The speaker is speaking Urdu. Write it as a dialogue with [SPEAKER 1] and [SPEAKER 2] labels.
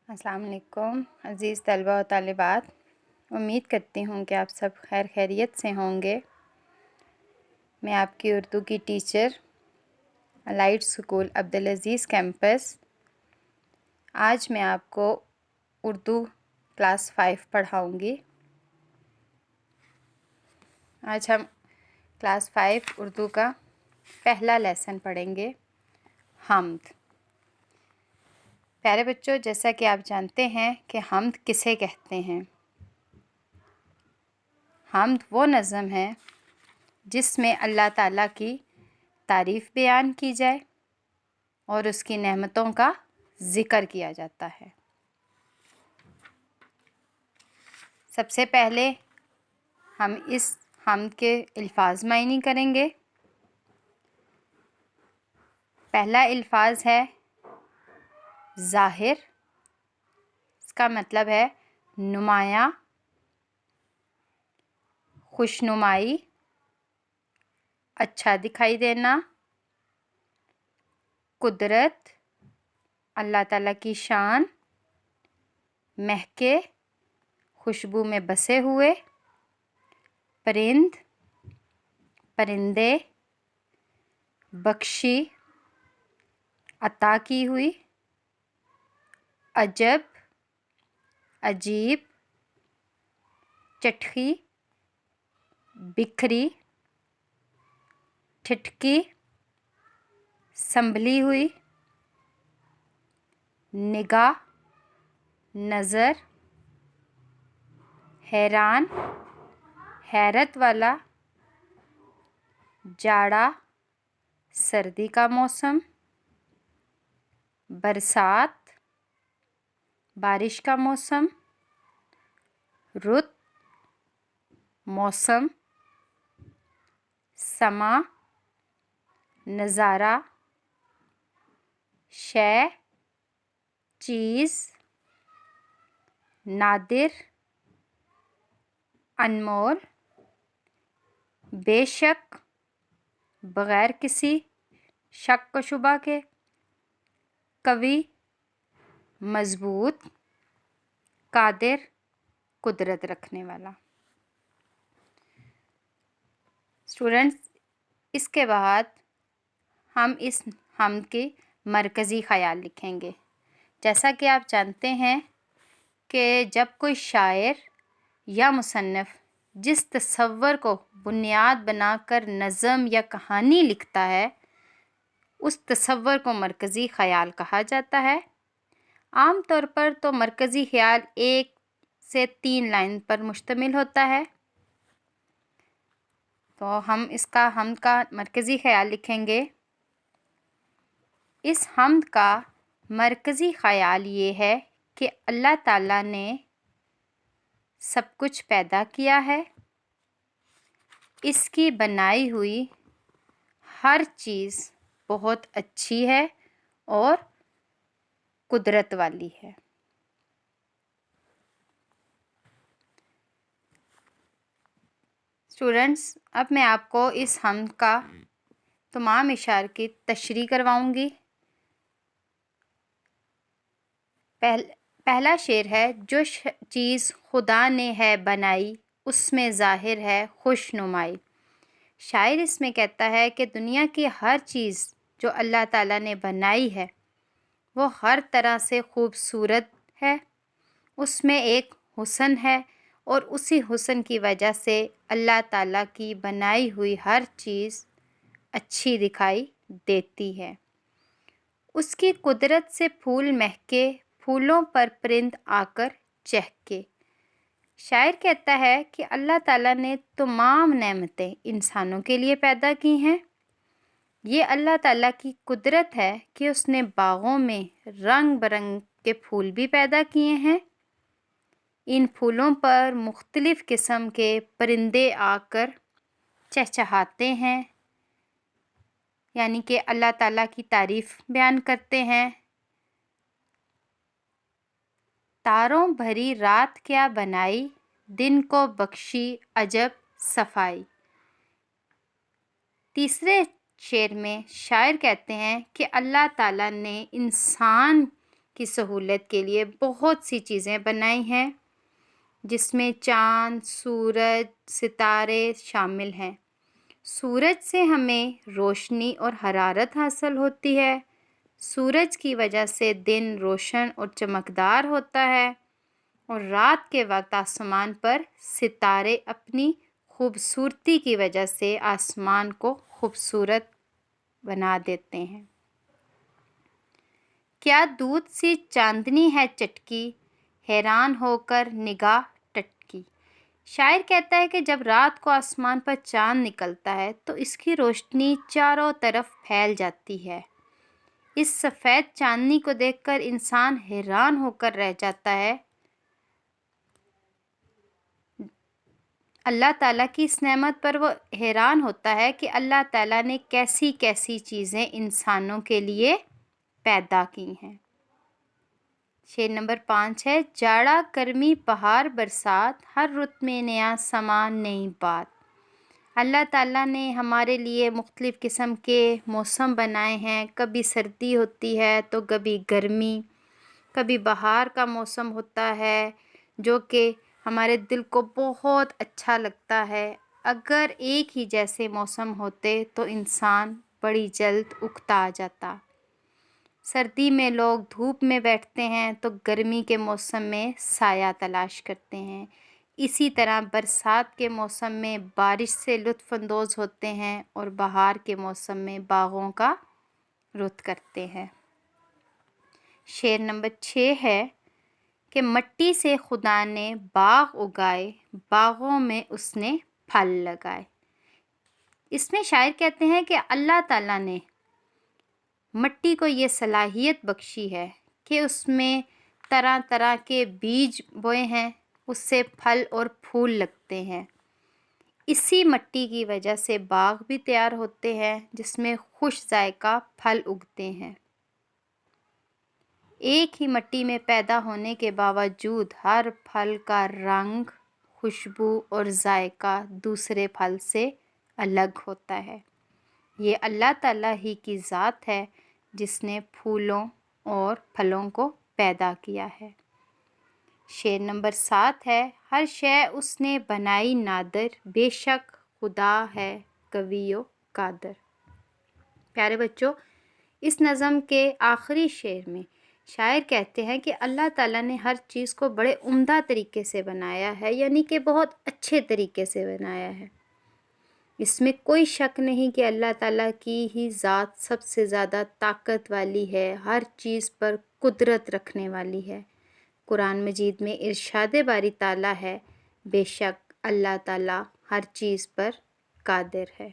[SPEAKER 1] السلام علیکم عزیز طلبہ و طالبات، امید کرتی ہوں کہ آپ سب خیر خیریت سے ہوں گے۔ میں آپ کی اردو کی teacher allied school Abdul Aziz campus. آج میں آپ کو اردو کلاس 5 پڑھاؤں گی۔ آج ہم کلاس 5 اردو کا پہلا لیسن پڑھیں گے، حمد۔ پیارے بچوں، جیسا کہ آپ جانتے ہیں کہ حمد کسے کہتے ہیں۔ حمد وہ نظم ہے جس میں اللہ تعالیٰ کی تعریف بیان کی جائے اور اس کی نعمتوں کا ذکر کیا جاتا ہے۔ سب سے پہلے ہم اس حمد کے الفاظ معنی کریں گے۔ پہلا الفاظ ہے ظاہر۔ اس کا مطلب ہے نمایاں، خوشنمائی، اچھا دکھائی دینا، قدرت، اللہ تعالیٰ کی شان، مہکے، خوشبو میں بسے ہوئے، پرند، پرندے، بخشی، عطا کی ہوئی، عجب، عجیب، چٹخی، بکھری، ٹھٹکی، سنبھلی ہوئی، نگاہ، نظر، حیران، حیرت والا، جاڑا، سردی کا موسم، برسات، بارش کا موسم، رت، موسم، سما، نظارہ، شے، چیز، نادر، انمول، بے شک، بغیر کسی شک و شبہ کے، قوی، مضبوط، قادر، قدرت رکھنے والا۔ اسٹوڈنٹس، اس کے بعد ہم اس حمد کی مرکزی خیال لکھیں گے۔ جیسا کہ آپ جانتے ہیں کہ جب کوئی شاعر یا مصنف جس تصور کو بنیاد بنا کر نظم یا کہانی لکھتا ہے، اس تصور کو مرکزی خیال کہا جاتا ہے۔ عام طور پر تو مرکزی خیال 1 سے 3 لائن پر مشتمل ہوتا ہے۔ تو ہم حمد کا مرکزی خیال لکھیں گے۔ اس حمد کا مرکزی خیال یہ ہے کہ اللہ تعالیٰ نے سب کچھ پیدا کیا ہے، اس کی بنائی ہوئی ہر چیز بہت اچھی ہے اور قدرت والی ہے۔ اسٹوڈنٹس، اب میں آپ کو اس حمد کا تمام اشعار کی تشریح کرواؤں گی۔ پہلا شعر ہے، جو چیز خدا نے ہے بنائی، اس میں ظاہر ہے خوش نمائی۔ شاعر اس میں کہتا ہے کہ دنیا کی ہر چیز جو اللہ تعالیٰ نے بنائی ہے وہ ہر طرح سے خوبصورت ہے، اس میں ایک حسن ہے اور اسی حسن کی وجہ سے اللہ تعالیٰ کی بنائی ہوئی ہر چیز اچھی دکھائی دیتی ہے۔ اس کی قدرت سے پھول مہکے، پھولوں پر پرند آ کر چہکے۔ شاعر کہتا ہے کہ اللہ تعالیٰ نے تمام نعمتیں انسانوں کے لیے پیدا کی ہیں۔ یہ اللہ تعالیٰ کی قدرت ہے کہ اس نے باغوں میں رنگ برنگ کے پھول بھی پیدا کیے ہیں۔ ان پھولوں پر مختلف قسم کے پرندے آ کر چہچہاتے ہیں، یعنی کہ اللہ تعالیٰ کی تعریف بیان کرتے ہیں۔ تاروں بھری رات کیا بنائی، دن کو بخشی عجب صفائی۔ تیسرے شعر میں شاعر کہتے ہیں کہ اللہ تعالیٰ نے انسان کی سہولت کے لیے بہت سی چیزیں بنائی ہیں، جس میں چاند، سورج، ستارے شامل ہیں۔ سورج سے ہمیں روشنی اور حرارت حاصل ہوتی ہے۔ سورج کی وجہ سے دن روشن اور چمکدار ہوتا ہے، اور رات کے وقت آسمان پر ستارے اپنی خوبصورتی کی وجہ سے آسمان کو خوبصورت بنا دیتے ہیں۔ کیا دودھ سی چاندنی ہے چٹکی، حیران ہو کر نگاہ ٹٹکی۔ شاعر کہتا ہے کہ جب رات کو آسمان پر چاند نکلتا ہے تو اس کی روشنی چاروں طرف پھیل جاتی ہے۔ اس سفید چاندنی کو دیکھ کر انسان حیران ہو کر رہ جاتا ہے۔ اللہ تعالیٰ کی اس نعمت پر وہ حیران ہوتا ہے کہ اللہ تعالیٰ نے کیسی کیسی چیزیں انسانوں کے لیے پیدا کی ہیں۔ شعر نمبر 5 ہے، جاڑا گرمی بہار برسات، ہر رت میں نیا سما نئی بات۔ اللہ تعالیٰ نے ہمارے لیے مختلف قسم کے موسم بنائے ہیں۔ کبھی سردی ہوتی ہے تو کبھی گرمی، کبھی بہار کا موسم ہوتا ہے جو کہ ہمارے دل کو بہت اچھا لگتا ہے۔ اگر ایک ہی جیسے موسم ہوتے تو انسان بڑی جلد اکتا جاتا۔ سردی میں لوگ دھوپ میں بیٹھتے ہیں تو گرمی کے موسم میں سایہ تلاش کرتے ہیں۔ اسی طرح برسات کے موسم میں بارش سے لطف اندوز ہوتے ہیں اور بہار کے موسم میں باغوں کا رخ کرتے ہیں۔ شعر نمبر 6 ہے کہ مٹی سے خدا نے باغ اگائے، باغوں میں اس نے پھل لگائے۔ اس میں شاعر کہتے ہیں کہ اللہ تعالیٰ نے مٹی کو یہ صلاحیت بخشی ہے کہ اس میں طرح طرح کے بیج بوئے ہیں، اس سے پھل اور پھول لگتے ہیں۔ اسی مٹی کی وجہ سے باغ بھی تیار ہوتے ہیں جس میں خوش ذائقہ پھل اگتے ہیں۔ ایک ہی مٹی میں پیدا ہونے کے باوجود ہر پھل کا رنگ، خوشبو اور ذائقہ دوسرے پھل سے الگ ہوتا ہے۔ یہ اللہ تعالیٰ ہی کی ذات ہے جس نے پھولوں اور پھلوں کو پیدا کیا ہے۔ شعر نمبر 7 ہے، ہر شے اس نے بنائی نادر، بے شک خدا ہے قوی و قادر۔ پیارے بچوں، اس نظم کے آخری شعر میں شاعر کہتے ہیں کہ اللہ تعالیٰ نے ہر چیز کو بڑے عمدہ طریقے سے بنایا ہے، یعنی کہ بہت اچھے طریقے سے بنایا ہے۔ اس میں کوئی شک نہیں کہ اللہ تعالیٰ کی ہی ذات سب سے زیادہ طاقت والی ہے، ہر چیز پر قدرت رکھنے والی ہے۔ قرآن مجید میں ارشاد باری تعالیٰ ہے، بے شک اللہ تعالیٰ ہر چیز پر قادر ہے۔